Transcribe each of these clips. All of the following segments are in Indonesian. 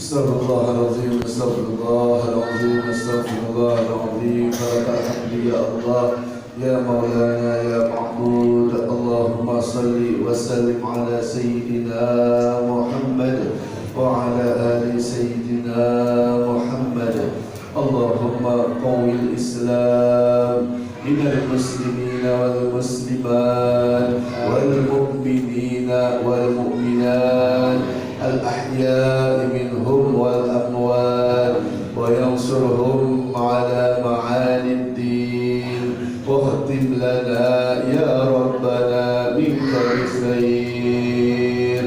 استغفر الله العظيم استغفر الله العظيم استغفر الله العظيم فلك الحمد يا الله يا مولانا يا معبود اللهم صل وسلم على سيدنا محمد وعلى آل سيدنا محمد اللهم قوي الإسلام من المسلمين والمسلمات والمؤمنين والمؤمنات الأحياء منهم والأموات وينصرهم على معاني الدين واختم لنا يا ربنا منك بخير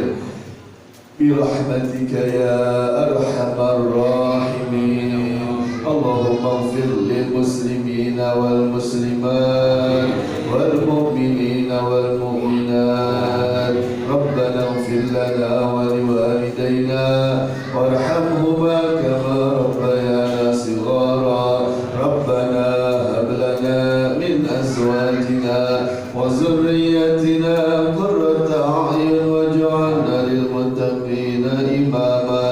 برحمتك يا أرحم الراحمين اللهم اغفر للمسلمين والمسلمات والمؤمنين والمؤمنات ربنا اغفر لنا ولوالدينا وارحمهما كما ربيانا صغارا ربنا هب لنا من أزواجنا وذريتنا قرة أعين واجعلنا للمتقين إماما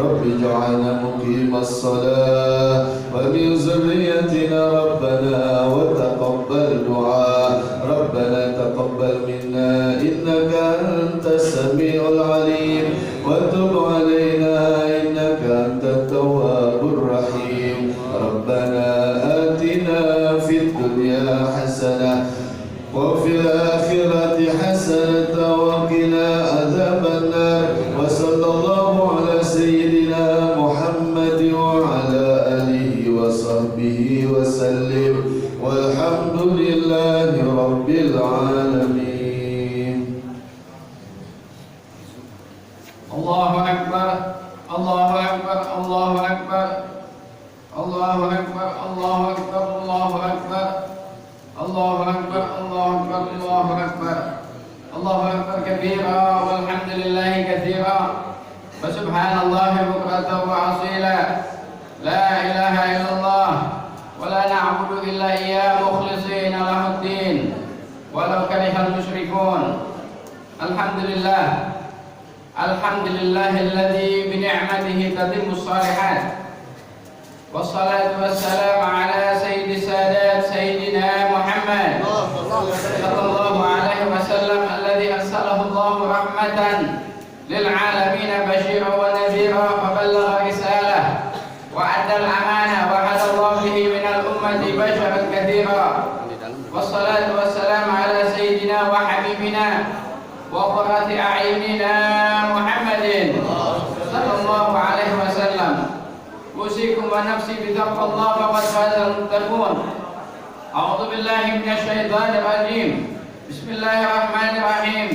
رب اجعلنا مقيم الصلاة ومن ذريتنا ربنا وتقبل دعاء ربنا تقبل منا إنك أنت السميع العليم وتب علينا إنك أنت التواب الرحيم ربنا آتنا في الدنيا حسنة وفي الآخرة حسنة وقنا عذاب النار وصلى الله على سيدنا محمد وعلى آله وصحبه وسلم والحمد لله رب العالمين. الله أكبر الله أكبر الله أكبر الله أكبر الله أكبر الله أكبر الله أكبر الله أكبر الله أكبر الله أكبر كبيرا والحمد لله كثيرا وسبحان الله بكرة وأصيلا لا إله إلا الله ولا نعبد إلا إياه مخلصين له الدين ولو كره المشركون. الحمد لله الحمد لله الذي بنعمته تتم الصالحات والصلاة والسلام على سيد السادات سيدنا محمد صلى الله عليه وسلم الذي أرسله الله رحمة للعالمين بشيرا ونذيرا وبلغ رسالة وأدى الأمانة وهدى الله به من الأمة بشرا كثيرا والصلاة والسلام على سيدنا وحبيبنا وقرة أعيننا محمد صلى الله عليه وسلم. أوصيكم ونفسي بتقوى الله فقد فاز المتقون. أعوذ بالله من الشيطان الرجيم. بسم الله الرحمن الرحيم.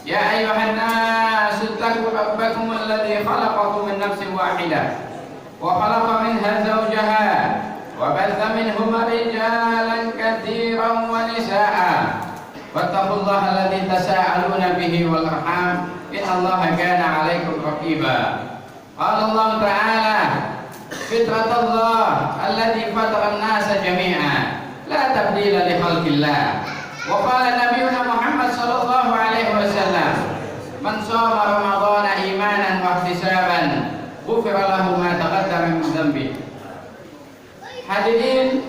يا أيها الناس اتقوا ربكم الذي خلقكم من نفس واحدة وخلق منها زوجها وبث منهما رجالا كثيرا ونساء واتقوا الله الذي تساءلون به والأرحام إن الله كان عليكم رقيبا. قال الله تعالى فطرة الله التي فطر الناس جميعا لا تبديل لخلق الله. وقال نبينا محمد صلى الله عليه وسلم من صام رمضان إيمانا واحتسابا غفر له ما تقدم من ذنبه. Hadirin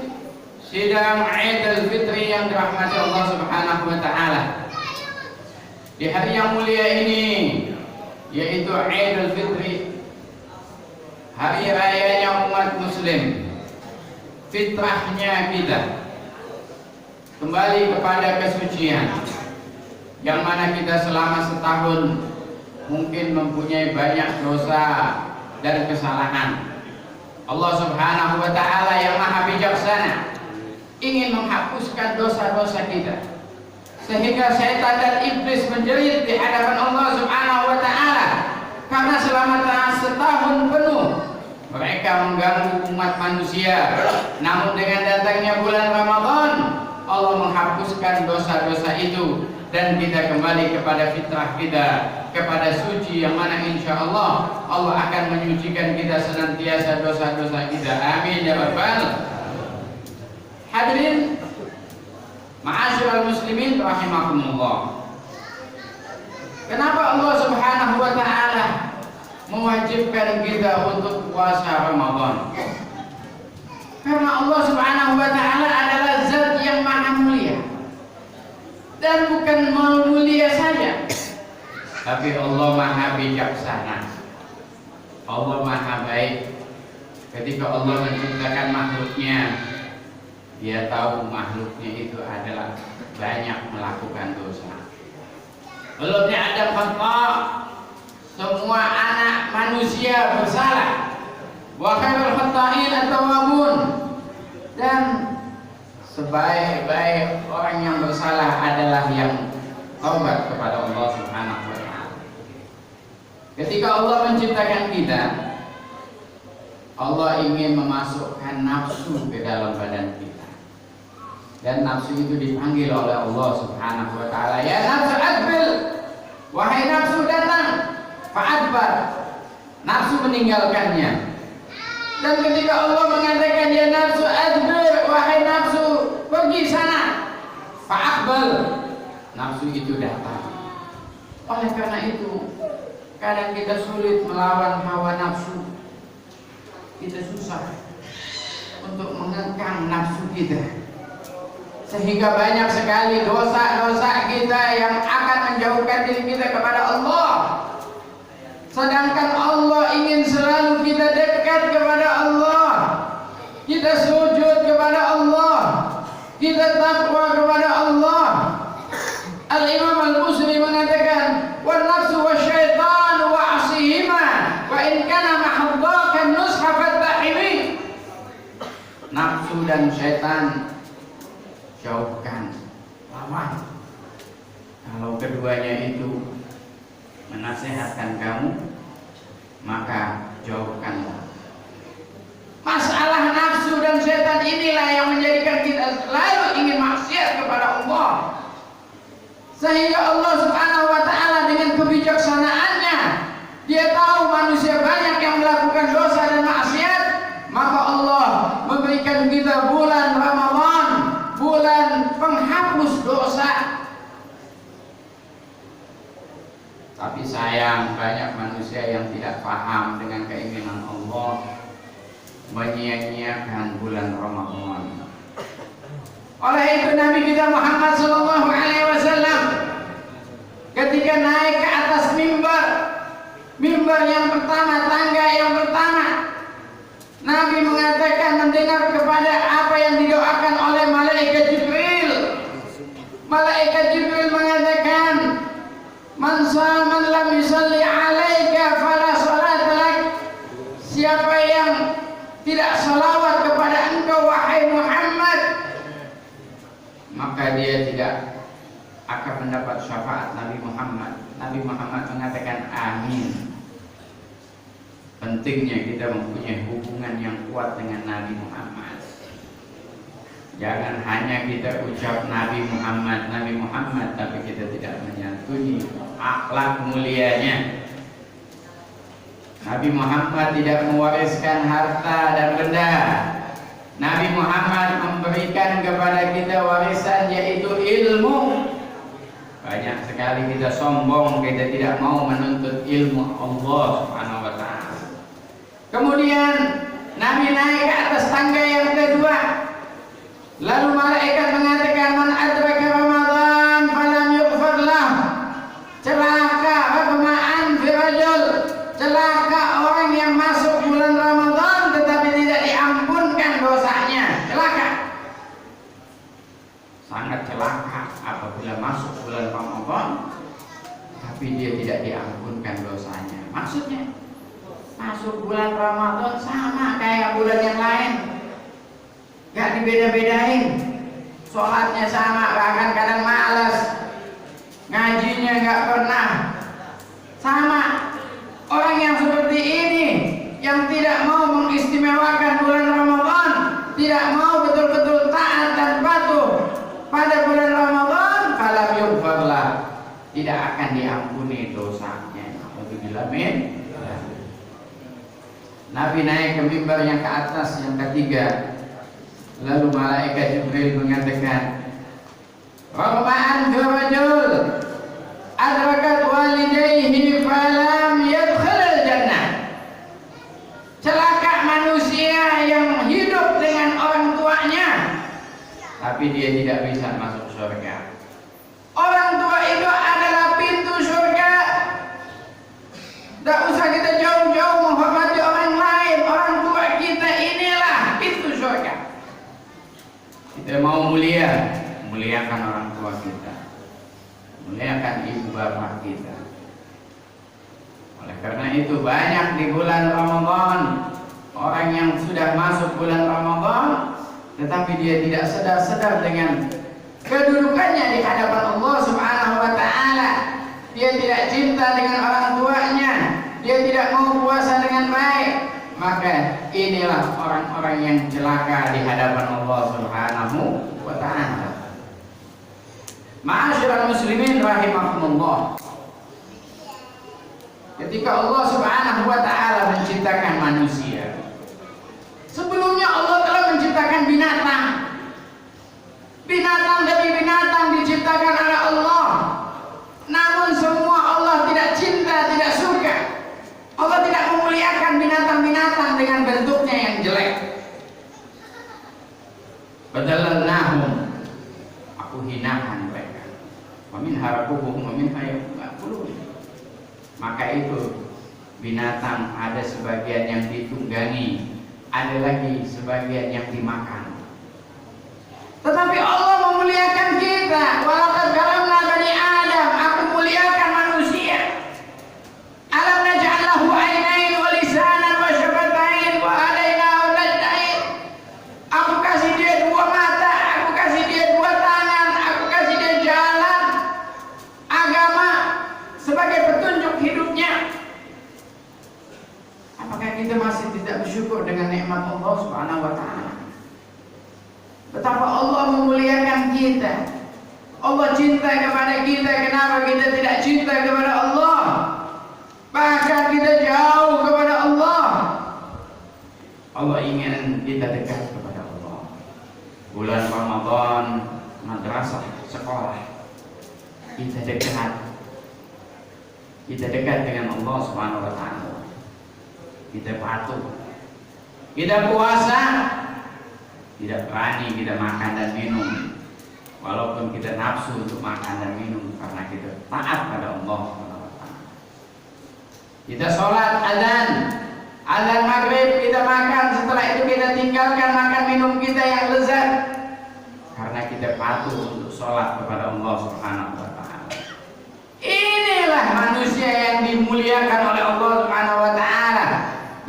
sidang Idul Fitri yang dirahmati Allah Subhanahu wa taala. Di hari yang mulia ini yaitu Idul Fitri, hari rayanya umat muslim, fitrahnya kita kembali kepada kesucian, yang mana kita selama setahun mungkin mempunyai banyak dosa dan kesalahan. Allah Subhanahu wa taala yang Maha Bijaksana ingin menghapuskan dosa-dosa kita, sehingga setan dan iblis menjerit di hadapan Allah Subhanahu wa taala karena selama setahun penuh mereka mengganggu umat manusia. Namun dengan datangnya bulan Ramadan, Allah menghapuskan dosa-dosa itu dan kita kembali kepada fitrah kita, kepada suci yang mana insya Allah Allah akan menyucikan kita senantiasa dosa-dosa kita. Amin ya rabbal. Hadirin ma'asyiral muslimin rahimakumullah. Kenapa Allah Subhanahu wa taala mewajibkan kita untuk puasa Ramadan. Karena Allah Subhanahu wa taala adalah zat yang maha mulia. Dan bukan mulia saja, tapi Allah maha bijaksana. Allah maha baik. Ketika Allah menciptakan makhluknya, Dia tahu makhluknya itu adalah banyak melakukan dosa. Belumnya ada khata, semua anak manusia bersalah. Wa khairul khata'in at-tawwabun, dan sebaik-baik orang yang bersalah adalah yang taubat kepada Allah Subhanahu wa taala. Ketika Allah menciptakan kita, Allah ingin memasukkan nafsu ke dalam badan kita. Dan nafsu itu dipanggil oleh Allah Subhanahu wa taala, ya nafsu adbil, wahai nafsu datang, fa'adbar. Nafsu meninggalkannya. Dan ketika Allah mengatakan ya nafsu adbir, wahai nafsu pergi sana, fa'aqbal, nafsu itu datang. Oleh karena itu, kadang kita sulit melawan hawa nafsu. Kita susah untuk mengekang nafsu kita, sehingga banyak sekali dosa-dosa kita yang akan menjauhkan diri kita kepada Allah. Sedangkan Allah ingin selalu kita dekat kepada Allah, kita sujud kepada Allah, kita takwa kepada Allah. Al-Imam Al-Busri mengatakan, "Wan nafsu wasyaitan wa'asihima wa in kana mahabbakan nusha fattahimi." Nafsu dan syaitan jauhkan, lawan. Kalau keduanya itu menasihatkan kamu, maka jauhkanlah. Masalah nafsu dan setan inilah yang menjadikan kita selalu ingin maksiat kepada Allah. Sehingga Allah Subhanahu wa taala dengan kebijaksanaannya, Dia tahu manusia banyak yang melakukan dosa dan maksiat, maka Allah memberikan kita bulan Ramadan, bulan penghapus dosa. Tapi sayang, banyak manusia yang tidak paham dengan keinginan Allah, menyia-nyiakan bulan Ramadan. Oleh itu Nabi kita Muhammad sallallahu alaihi wasallam ketika naik ke atas mimbar yang pertama, tangga yang pertama, Nabi mengatakan mendengar kepada apa yang didoakan oleh malaikat Jibril. Malaikat Jibril mengatakan, "Man man lam yusalli alaika fala salata lak." Siapa yang tidak salawat kepada engkau wahai Muhammad, maka dia tidak akan mendapat syafaat Nabi Muhammad. Nabi Muhammad mengatakan amin. Pentingnya kita mempunyai hubungan yang kuat dengan Nabi Muhammad. Jangan hanya kita ucap Nabi Muhammad, tapi kita tidak menyantuni akhlak mulianya. Nabi Muhammad tidak mewariskan harta dan benda. Nabi Muhammad memberikan kepada kita warisan, yaitu ilmu. Banyak sekali kita sombong, kita tidak mau menuntut ilmu Allah Subhanahu wa taala. Kemudian Nabi naik ke atas tangga yang kedua. Lalu malaikat mengatakan, "Man adraka Ramadan falam yughfar lah." Celaka ragmaan fi rajul. Celaka orang yang masuk bulan Ramadan tetapi tidak diampunkan dosanya. Celaka. Sangat celaka apabila masuk bulan Ramadan tapi dia tidak diampunkan dosanya. Maksudnya, masuk bulan Ramadan sama kayak bulan yang lain, gak dibeda-bedain. Sholatnya sama, bahkan kadang malas, ngajinya gak pernah. Sama. Orang yang seperti ini, yang tidak mau mengistimewakan bulan Ramadan, tidak mau betul-betul taat dan patuh pada bulan Ramadan, falam yughfarlah, tidak akan diampuni dosanya. Alhamdulillah. Nabi naik ke mimbar yang ke atas, yang ketiga. Lalu malaikat Jibril mengatakan, "Ragmaan fi rajul adrakat walidayhi falam yadkhulul jannah." tapi dia tidak bisa masuk surga. Orang tua itu adalah pintu surga. Tidak usah kita jauh-jauh menghormati orang lain. Orang tua kita inilah pintu surga. Kita mau mulia, muliakan orang tua kita, muliakan ibu bapak kita. Oleh karena itu banyak di bulan Ramadan orang yang sudah masuk bulan Ramadan tetapi dia tidak sadar dengan kedudukannya di hadapan Allah Subhanahu wa taala. Dia tidak cinta dengan orang tuanya, dia tidak mau puasa dengan baik. Maka inilah orang-orang yang celaka di hadapan Allah Subhanahu wa taala. Ma'asyiral muslimin rahimakumullah. Ketika Allah Subhanahu wa taala menciptakan manusia, sebelumnya Allah telah menciptakan binatang. Binatang demi binatang diciptakan oleh Allah. Namun semua Allah tidak cinta, tidak suka. Allah tidak memuliakan binatang-binatang dengan bentuknya yang jelek. Badalnahum, aku hinakan mereka. Wa min harakuhum wa min hayaqulun. Maka itu binatang ada sebagian yang ditunggangi, ada lagi sebagian yang dimakan. Tetapi Allah memuliakan kita. Walaqad karamna bani Adam, aku muliakan manusia. Alam naj'al lahu ainain wa lisanan wa syafatain wa hadainahu najdain. Aku kasih dia dua mata, aku kasih dia dua tangan, aku kasih dia jalan agama sebagai petunjuk hidupnya. Apakah kita masih tidak bersyukur dengan nikmat Allah Subhanahu wa taala? Betapa Allah memuliakan kita. Allah cinta kepada kita. Kenapa kita tidak cinta kepada Allah? Bahkan kita jauh kepada Allah. Allah ingin kita dekat kepada Allah. Bulan Ramadan, madrasah, sekolah, kita dekat. Kita dekat dengan Allah Subhanahu wa taala. Kita patuh. Kita puasa, tidak berani kita makan dan minum, walaupun kita nafsu untuk makan dan minum karena kita taat pada Allah Subhanahu wa taala. Kita sholat azan maghrib kita makan, setelah itu kita tinggalkan makan minum kita yang lezat karena kita patuh untuk sholat kepada Allah Subhanahu wa taala. Inilah manusia yang dimuliakan oleh Allah Subhanahu wa taala,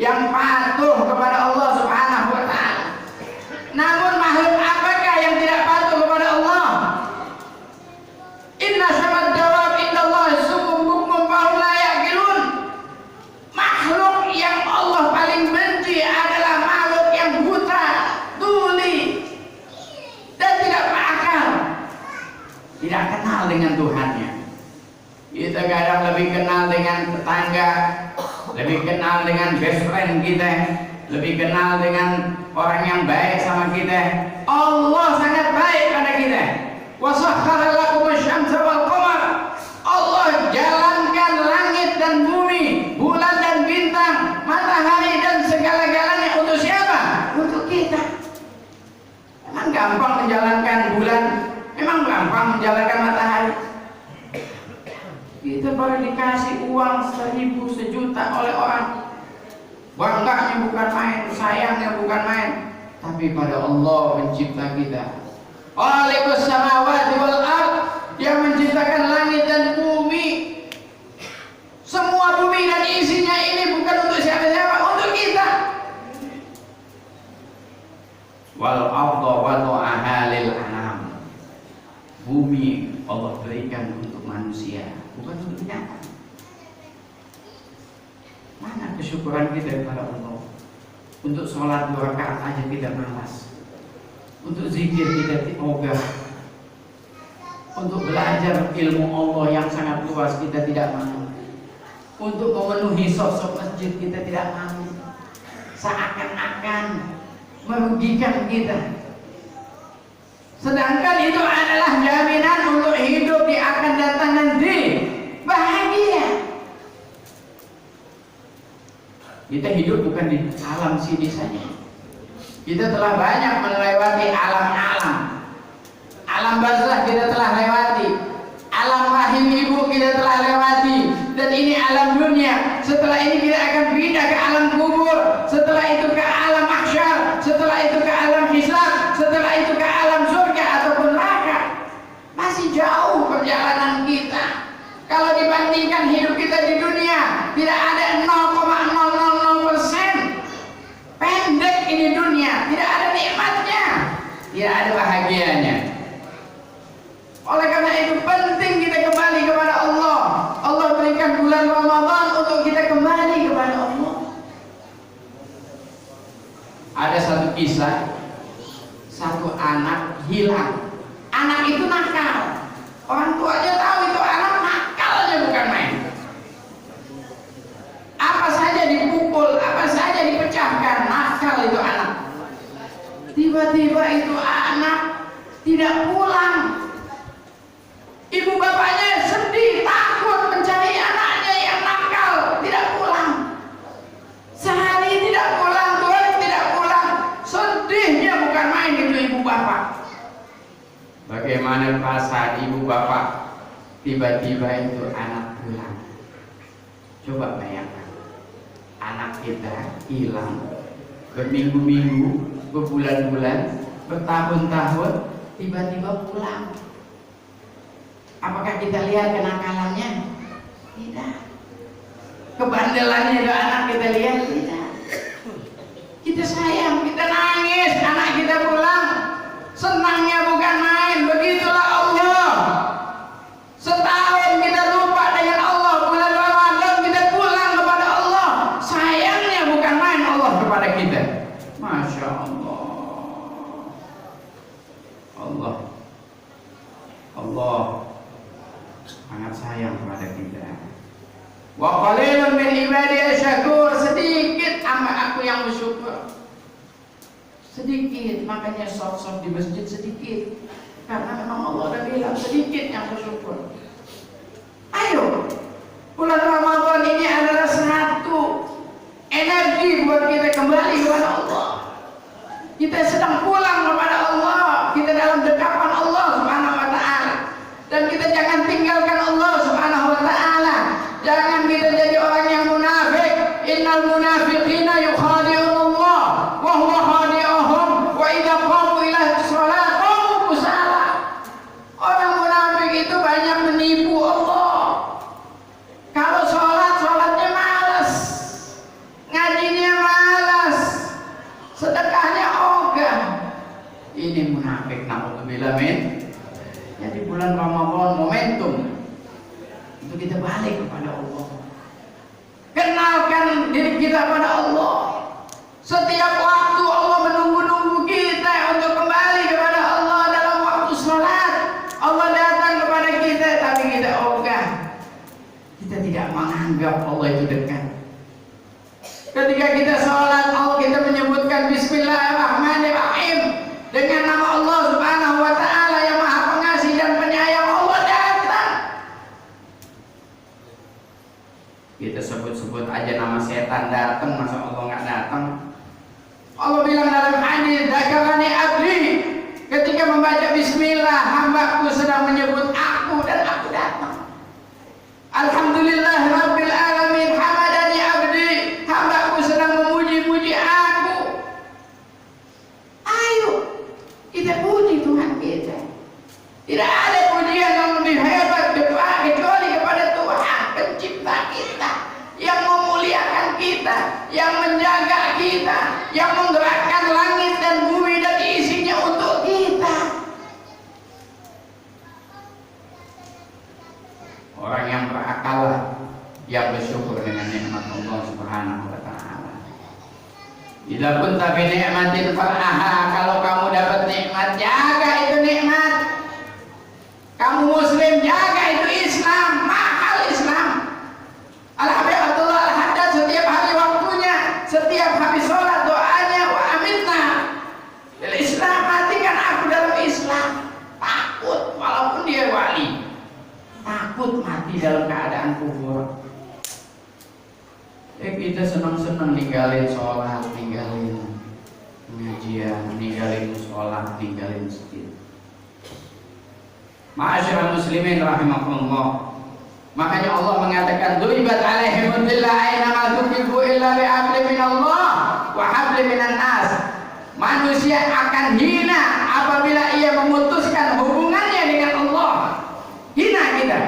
yang patuh kepada Allah Subhanahu wa taala. Namun makhluk apakah yang tidak patuh kepada Allah? Inna syamad dawab indallahi summun bukmun fahum la ya'qilun. Makhluk yang Allah paling benci adalah makhluk yang buta, tuli, dan tidak berakal, tidak kenal dengan Tuhannya. Kita kadang lebih kenal dengan tetangga, lebih kenal dengan best friend kita, lebih kenal dengan orang yang baik sama kita. Allah sangat baik pada kita. Wa sakhkhara lakum asy-syamsa wal qamar. Allah jalankan langit dan bumi, bulan dan bintang, matahari dan segala-galanya untuk siapa? Untuk kita. Memang gampang menjalankan bulan, memang gampang menjalankan matahari. Kita baru dikasih uang 1.000, sejuta oleh orang. Bangganya bukan main, sayangnya bukan main. Tapi pada Allah pencipta kita, Khaliqus samawati wal ard, Dia menciptakan langit dan bumi. Semua bumi dan isinya ini bukan untuk siapa-siapa, untuk kita. Wal arda wada'aha lil anam. Bumi Allah berikan untuk manusia, bukan untuk binatang. Mana kesyukuran kita kepada Allah? Untuk sholat 2 rakaat aja kita malas. Untuk zikir kita ogah. Untuk belajar ilmu Allah yang sangat luas kita tidak mau. Untuk memenuhi sosok masjid kita tidak mau. Seakan-akan merugikan kita. Sedangkan itu adalah jaminan untuk hidup di akan datang nanti. Bahagia. Kita hidup bukan di alam sini saja. Kita telah banyak melewati alam-alam. Alam barzakh kita telah lewati, alam rahim ibu kita telah lewati, dan ini alam dunia. Setelah ini kita akan pindah ke alam kubur, setelah itu ke alam mahsyar, setelah itu ke alam hisab, setelah itu ke alam surga ataupun neraka. Masih jauh perjalanan kita. Kalau dibandingkan hidup kita di dunia, tidak ada 0,000%. Pendek ini dunia, tidak ada nikmatnya, tidak ada bahagianya. Oleh karena itu penting kita kembali kepada Allah. Allah berikan bulan Ramadan untuk kita kembali kepada Allah. Ada satu kisah, satu anak hilang. Anak itu nakal. Orang tuanya tahu itu anak nakalnya bukan main. Apa saja dipukul, apa saja dipecahkan, nakal itu anak. Tiba-tiba itu anak tidak pulang. Ibu bapaknya sedih, takut mencari anaknya yang nakal, tidak pulang. Sehari tidak pulang, 2 hari tidak pulang. Sedihnya bukan main itu ibu bapak. Bagaimana perasaan ibu bapak? Tiba-tiba itu anak pulang. Coba bayangkan, anak kita hilang berminggu-minggu, berbulan-bulan, bertahun-tahun, tiba-tiba pulang. Apakah kita lihat kenakalannya? Tidak. Kebandelannya itu anak kita lihat? Tidak. Kita sayang, kita nangis, anak kita pulang. Senangnya bukan main. Begitulah Allah. Setahun kita lupa dengan Allah, bulan Ramadan kita pulang kepada Allah. Sayangnya bukan main Allah kepada kita. Masya Allah. Allah sangat sayang kepada kita. Wa qalilun min ibadi asyakur. Sedikit hamba aku yang bersyukur. Sedikit, makanya soft di masjid sedikit. Karena memang Allah sudah bilang sedikit yang bersyukur. Ayo, bulan Ramadan ini adalah satu energi buat kita kembali kepada Allah. Kita sedang pulang kepada Allah. Kita dalam dekapan Allah Subhanahu wa ta'ala. Dan kita jangan tinggalkan Allah Subhanahu wa ta'ala. Jangan kita jadi orang yang munafik. Innal munafiqina yukhadi'un Allah wa huwa khadi'uhum wa idza qamu ila shalah qamu kusala. Orang munafik itu banyak menipu Allah. Kalau sholatnya malas, ngajinya malas, sedekahnya ogah. Ini munafik, naudzubillah min. Jadi bulan Ramadan momentum untuk kita balik kepada Allah. Kenalkan diri kita pada Allah. Setiap waktu Allah menunggu-nunggu kita untuk kembali kepada Allah dalam waktu sholat. Allah datang kepada kita, tapi kita ogah. Kita tidak menganggap Allah itu dekat. Ketika kita sholat, kita menyebutkan Bismillahirrahmanirrahim dengan nama Allah Subhanahu wa ta'ala yang maha pengasih dan penyayang. Allah datang. Kita sebut-sebut aja nama setan datang, masa Allah nggak datang? Allah bilang dalam hadis, "Dzakarani abdi." Ketika membaca Bismillah, hambaku sedang menyebut aku dan aku datang. Alhamdulillah Rabbil Alamin, hamadani abdi. Hambaku sedang memuji-muji aku. Ayo, kita puji Tuhan kita. Tidak ada pujian yang lebih hebat kecuali kepada Tuhan pencipta kita, yang memuliakan kita, yang menjaga kita, yang menggerakkan langit dan bumi dan isinya untuk kita. Orang yang berakal, yang bersyukur dengan nikmat Allah Subhanahu wa ta'ala. Idza kunta bi ni'matin far'aha. Kalau kamu dapat nikmat, jaga itu nikmat. Kamu muslim, jaga itu Islam. Mahal Islam. Al-Habib Abdullah Al-Haddad setiap hari waktunya, setiap habis sholat doanya, wa amitna bil Islam, matikan aku dalam Islam. Takut walaupun dia wali, takut mati dalam keadaan kufur. Kita senang-senang ninggalin sholat, ninggalin pengajian, ninggalin sholat, ninggalin masjid. Ma'asyiral muslimin rahimakumullah. Makanya Allah mengatakan duribat alaihimud dhillah aina ma tuqifu illa bi hablin minallah wa hablin minan nas. Manusia akan hina apabila ia memutuskan hubungannya dengan Allah. Hina kita.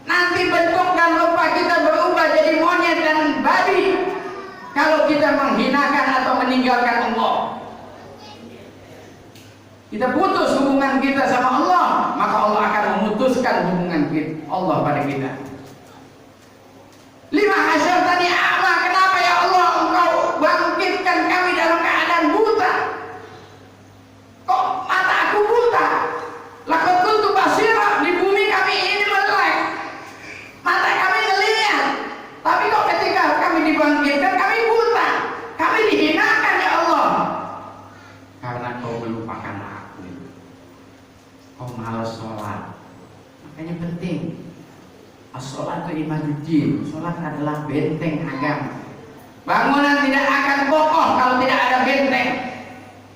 Nanti bentuk dan rupa kita berubah jadi monyet dan babi kalau kita menghinakan atau meninggalkan Allah. Kita putus hubungan kita sama Allah, maka Allah akan memutuskan hubungan kita, Allah pada kita. Lima hasyartani a'ma, kenapa ya Allah engkau bangkitkan kami dalam keadaan buta? Kok mata aku buta? Laqad kuntu basira, di bumi kami ini melek, mata kami ngelihat. Tapi kok ketika kami dibangkitkan kami buta, kami dihinakan ya Allah. Karena kau melupakan aku. Kau malas sholat. Makanya penting. As-sholatu imaduddin. Sholat adalah benteng agama. Bangunan tidak akan kokoh kalau tidak ada benteng.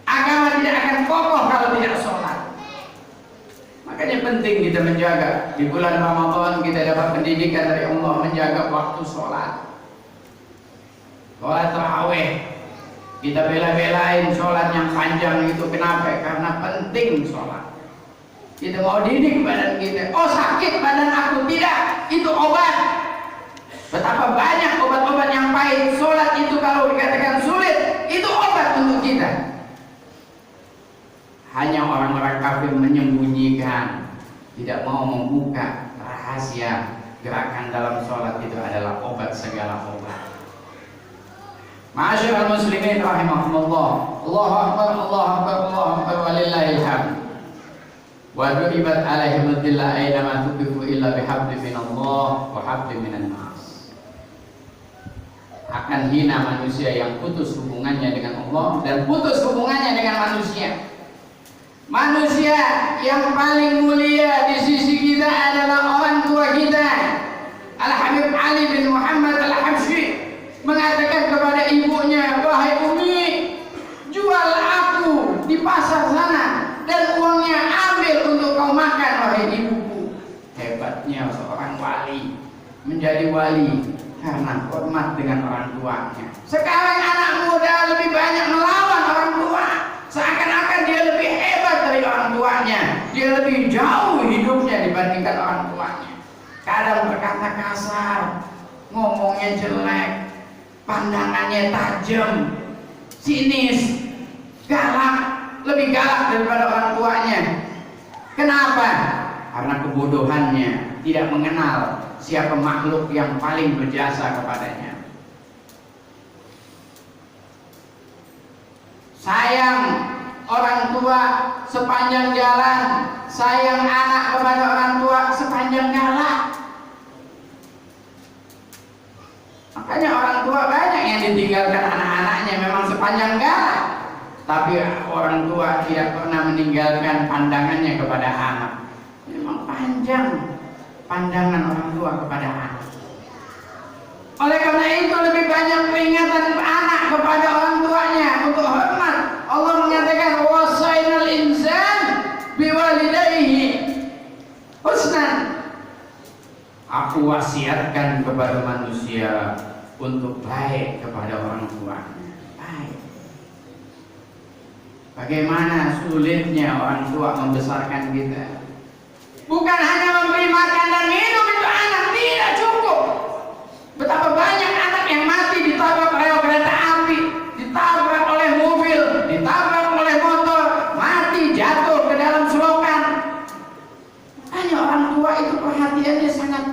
Agama tidak akan kokoh kalau tidak sholat. Makanya penting kita menjaga. Di bulan Ramadan kita dapat pendidikan dari Allah menjaga waktu sholat. Sholat tarawih. Kita bela-belain sholat yang panjang itu. Kenapa? Karena penting sholat. Kita mau didik badan kita. Oh sakit badan aku, tidak. Itu obat. Betapa banyak obat-obat yang pahit. Sholat itu kalau dikatakan sulit, itu obat untuk kita. Hanya orang-orang kafir menyembunyikan, tidak mau membuka rahasia gerakan dalam sholat itu adalah obat segala obat. Ma'asyiral muslimin rahimahumullah. Allahu akbar, Allahu akbar, Allahu akbar, walillahil hamd. Wa duribat alaihimud dhillah aina ma tuqifu illa bihablin minallah wa hablin minan nas. Akan hina manusia yang putus hubungannya dengan Allah dan putus hubungannya dengan manusia. Manusia yang paling mulia di sisi kita adalah orang tua kita. Al-Habib Ali bin Muhammad Al-Habsyi mengatakan kepada ibunya, wahai Umi, jual aku di pasar sana dan uangnya ambil untuk kau makan, wahai ibuku. Hebatnya seorang wali menjadi wali karena hormat dengan orang tuanya. Sekarang anak muda lebih banyak melawan orang tua, seakan-akan dia lebih hebat dari orang tuanya, dia lebih jauh hidupnya dibandingkan orang tuanya. Kadang berkata kasar, ngomongnya jelek, pandangannya tajam, sinis, galak, lebih galak daripada orang tuanya. Kenapa? Karena kebodohannya, tidak mengenal siapa makhluk yang paling berjasa kepadanya. Sayang orang tua sepanjang jalan, sayang anak kepada orang tua sepanjang jalan. Makanya orang tua banyak yang ditinggalkan anak-anaknya memang sepanjang jalan. Tapi orang tua tidak pernah meninggalkan pandangannya kepada anak. Memang panjang pandangan orang tua kepada anak. Oleh karena itu lebih banyak peringatan anak kepada orang tuanya untuk hormat. Allah mengatakan wasainal insan biwalidayhi husnan. Aku wasiatkan kepada manusia untuk baik kepada orang tuanya. Baik. Bagaimana sulitnya orang tua membesarkan kita. Bukan hanya memberi makan dan minum itu anak, tidak cukup. Betapa banyak anak yang mati ditabrak oleh kereta api, ditabrak oleh mobil, ditabrak oleh motor, mati jatuh ke dalam selokan. Hanya orang tua itu perhatiannya sangat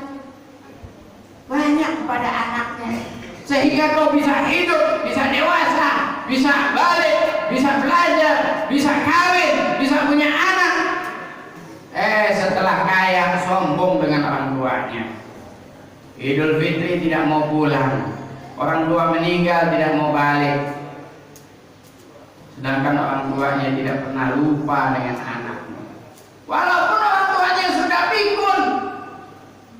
banyak kepada anaknya, sehingga kau bisa hidup, bisa dewasa, bisa balik, bisa belajar, bisa kawin, bisa punya anak. Setelah kaya sombong dengan orang tuanya. Idul Fitri tidak mau pulang, orang tua meninggal tidak mau balik. Sedangkan orang tuanya tidak pernah lupa dengan anaknya. Walaupun orang tuanya sudah pikun,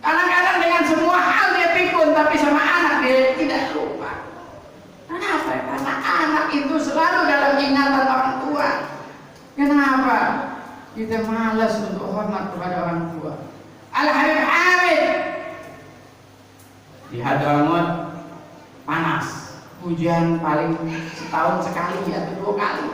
kadang-kadang dengan semua hal dia pikun, tapi sama anak dia tidak lupa. Kenapa? Karena anak itu selalu dalam ingatan orang tua. Kenapa? Kita malas untuk hormat kepada orang tua. Al-Habib Hamid di Hadramaut panas, hujan paling setahun sekali atau 2 kali.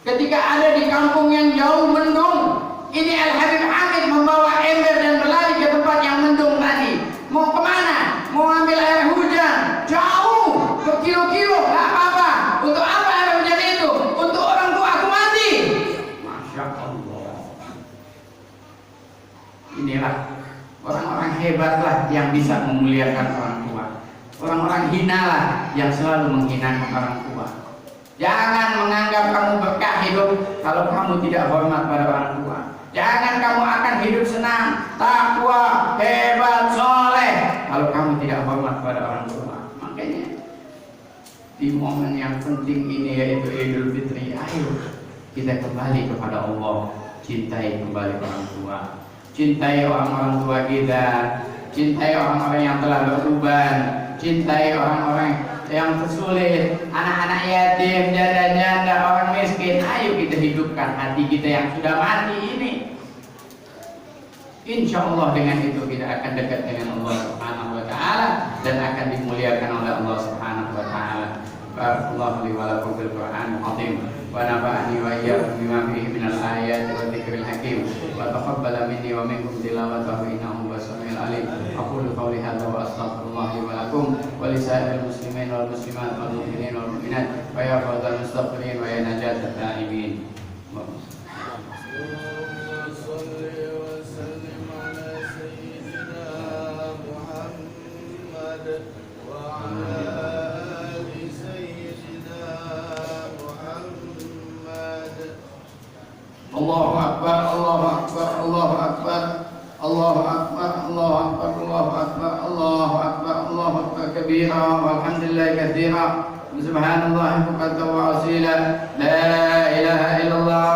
Ketika ada di kampung yang jauh mendung, ini Al-Habib Hamid membawa ember dan berlari ke tempat yang mendung tadi. Mau kemana? Mau ambil air hujan, jauh, berkilo-kilo, gak apa-apa. Untuk apa air hujan itu? Untuk orang tua aku mati. Masya Allah. Inilah orang-orang hebatlah yang bisa memuliakan orang tua. Orang-orang hinalah yang selalu menghinakan orang tua. Jangan menganggap kamu berkah hidup kalau kamu tidak hormat pada orang tua. Jangan kamu akan hidup senang, takwa, hebat, soleh kalau kamu tidak hormat pada orang tua. Makanya di momen yang penting ini yaitu Idul Fitri, ayo kita kembali kepada Allah, cintai kembali orang tua, cintai orang-orang tua kita, cintai orang-orang yang telah beruban, cintai orang-orang yang tersulit, anak-anak yatim, janda-janda, orang miskin. Ayo kita hidupkan hati kita yang sudah mati ini. Insya Allah dengan itu kita akan dekat dengan Allah Subhanahu wa Ta'ala dan akan dimuliakan oleh Allah Subhanahu wa Ta'ala. Barakallahu li wa lakum fil Qur'anil azim wa nafa'ani wa iyyakum bima fihi minal ayati wa dzikril hakim wa taqabbala minni wa minkum tilawatahu innahu was-sami'ul alim. Aqulu qawli hadza wa astaghfirullah li wa lakum wa li sa'iril muslimin wal muslimat wal mu'minin wal mu'minat wa ya fawzal mustaghfirin wa ya najatat ta'ibin. Allahu Akbar, Allahu Akbar, Allahu Akbar, Allahu Akbar, Allahu Akbar, Allahu Akbar, Allahu Akbar, Allahu Akbar kabira, walhamdulillah katsira, subhanallah bukratan wa asila, la ilaha illallah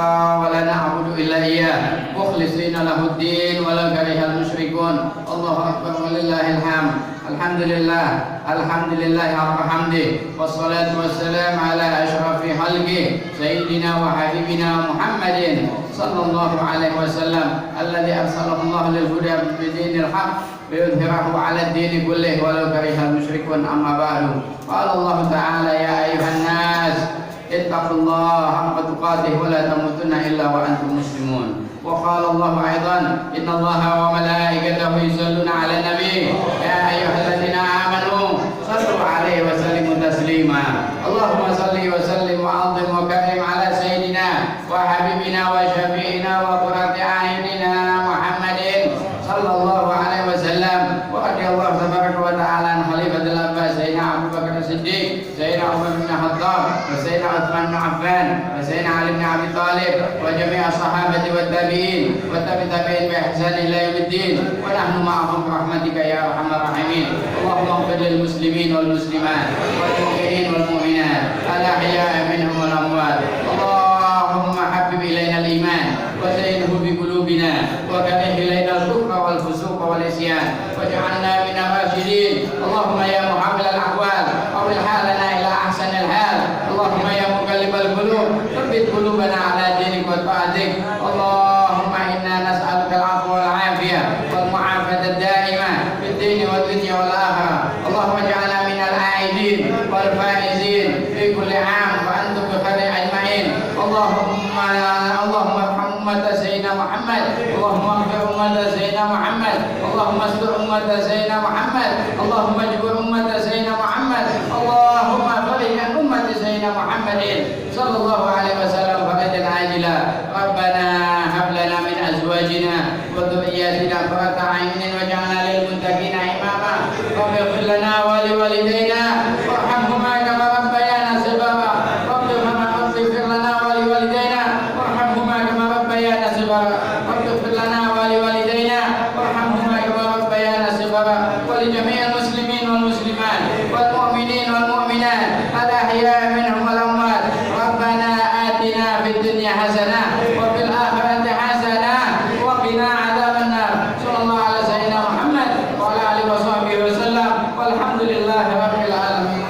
wa la na'budu illa iyyah, mukhlishina lahu ad-din wa la karihal musyrikun. Allahu Akbar walillahil hamd. Alhamdulillah, alhamdulillah hamdi, wassalatu wassalamu ala asyrafil khalqi sayyidina wa habibina Muhammadin sallallahu alaihi wasallam alladzi arsalahu Allah lil huda bi dinil haqq liyudhhirahu ala ad-din kullih walau karihal musyrikun. Amma ba'du. Qala Allah ta'ala ya ayuhan nas ittaqullaha haqqa tuqatih wa la tamutunna illa wa antum muslimun. وقال الله أيضا إن الله وملائكته يصلون على النبي يا أيها الذين آمنوا صلوا عليه وسلموا تسليما. اللهم صل وسلم وعظم وكرم على سيدنا وحبيبنا وشفيعنا وقرة أعيننا محمد صلى الله عليه وسلم. ورضي الله تبارك وتعالى عن خليفة العباس سيدنا أبو بكر الصديق سيدنا عمر بن الخطاب وسيدنا عثمان بن عفان وسيدنا علي بن أبي طالب وجميع الصحابة والتابعين والتابعين بإحسان إلى يوم الدين ونحن معهم برحمتك يا أرحم الراحمين. اللهم اغفر للمسلمين والمسلمات والمؤمنين والمؤمنات الأحياء منهم والأموات. اللهم حبب إلينا الإيمان وزينه بقلوبنا وكره إلينا الكفر والفسوق والعصيان واجعلنا من الراشدين. اللهم يا محمل الأحوال أول حالنا إلى أحسن الحال. اللهم يا مقلب القلوب ثبت قلوبنا على دينك وطاعتك. اللهم إنا نسألك العفو والعافية والمعافاة الدائمة في الدين والدنيا والآخرة. اللهم اجعلنا من العائدين والفائزين في كل عام وأنتم بخير أجمعين. اللهم ارحم أمة سيدنا محمد. اللهم اغفر أمة سيدنا محمد. اللهم استر أمة سيدنا محمد. اللهم اجبر أمة سيدنا محمد. اللهم فرج عن أمة سيدنا محمد صلى الله عليه وسلم فرجا عاجلا. ربنا هب لنا من أزواجنا وذرياتنا قرة أعين واجعلنا للمتقين إماما. رب اغفر لنا ولوالدينا وارحمهما كما ربيانا صغارا. رب اغفر لنا ولوالدينا وارحمهما كما ربيانا صغارا. رب اغفر لنا ولوالدينا وارحمهما كما ربيانا صغارا. ولجميع المسلمين والمسلمات والمؤمنين والمؤمنات الأحياء منهم والأموات. ربنا آتنا في الدنيا حسنة وفي الآخرة حسنة وقنا عذاب النار. صلى الله على سيدنا محمد وعلى آله وصحبه وسلم والحمد لله رب العالمين.